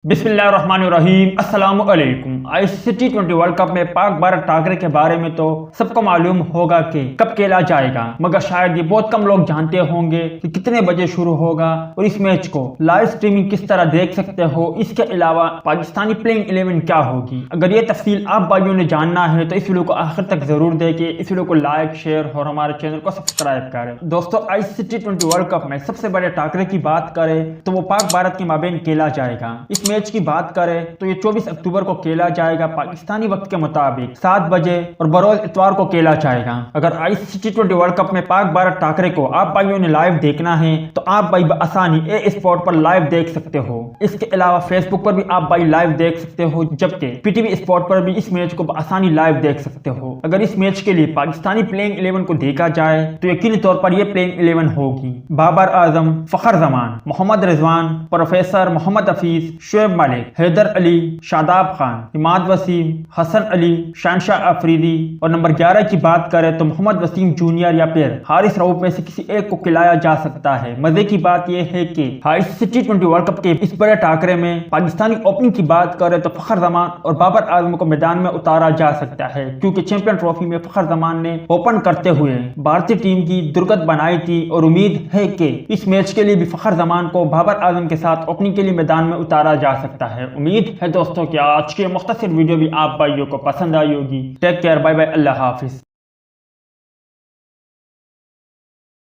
بسم اللہ الرحمن الرحیم۔ السلام علیکم۔ آئی سی ٹی 20 ورلڈ کپ میں پاک بھارت ٹاکرے کے بارے میں تو سب کو معلوم ہوگا کہ کب کھیلا جائے گا، مگر شاید یہ بہت کم لوگ جانتے ہوں گے کہ کتنے بجے شروع ہوگا اور اس میچ کو لائیو سٹریمنگ کس طرح دیکھ سکتے ہو۔ اس کے علاوہ پاکستانی پلینگ 11 کیا ہوگی۔ اگر یہ تفصیل آپ بھائیوں نے جاننا ہے تو اس ویڈیو کو آخر تک ضرور دیکھیں، اس ویڈیو کو لائک، شیئر اور ہمارے چینل کو سبسکرائب کریں۔ دوستو، آئی سی ٹی 20 ورلڈ کپ میں سب سے بڑے ٹاکرے کی بات کریں تو وہ پاک بھارت کے مابین کھیلا جائے گا۔ اس میچ کی بات کریں تو یہ 24 اکتوبر کو کھیلا جائے گا پاکستانی وقت کے مطابق 7 بجے اور بروز اتوار کو کھیلا جائے گا۔ اگر آئی سی ٹی 20 ورلڈ کپ میں پاک بھارت ٹاکرے کو آپ بھائیوں نے لائیو دیکھنا ہے تو آپ بھائی بآسانی اے اسپورٹ پر لائیو دیکھ سکتے ہو۔ اس کے علاوہ فیس بک پر بھی آپ بھائی لائیو دیکھ سکتے ہو، جبکہ پی ٹی وی اسپورٹ پر بھی اس میچ کو بآسانی لائیو دیکھ سکتے ہو۔ اگر اس میچ کے لیے پاکستانی پلینگ 11 کو دیکھا جائے تو یقینی طور پر یہ پلینگ 11 ہوگی: بابر اعظم، فخر زمان، محمد رضوان، پروفیسر محمد حفیظ، شعیب ملک، حیدر علی، شاداب خان، اماد وسیم، حسن علی، شہنشاہ آفریدی، اور نمبر 11 کی بات کریں تو محمد وسیم جونیئر یا پھر حارث رؤف میں سے کسی ایک کو کھلایا جا سکتا ہے۔ مزے کی بات یہ ہے کہ آئی سی ٹی 20 ورلڈ کپ کے اس بڑے ٹاکرے میں پاکستانی اوپننگ کی بات کریں تو فخر زمان اور بابر اعظم کو میدان میں اتارا جا سکتا ہے، کیونکہ چیمپئن ٹرافی میں فخر زمان نے اوپن کرتے ہوئے بھارتی ٹیم کی درگت بنائی تھی، اور امید ہے کہ اس میچ کے لیے بھی فخر زمان کو بابر اعظم کے ساتھ اوپننگ کے لیے میدان میں اتارا جا سکتا ہے۔ امید ہے دوستوں کہ آج کی مختصر ویڈیو بھی آپ بھائیوں کو پسند آئی ہوگی۔ ٹیک کیئر، بائے بائے، اللہ حافظ۔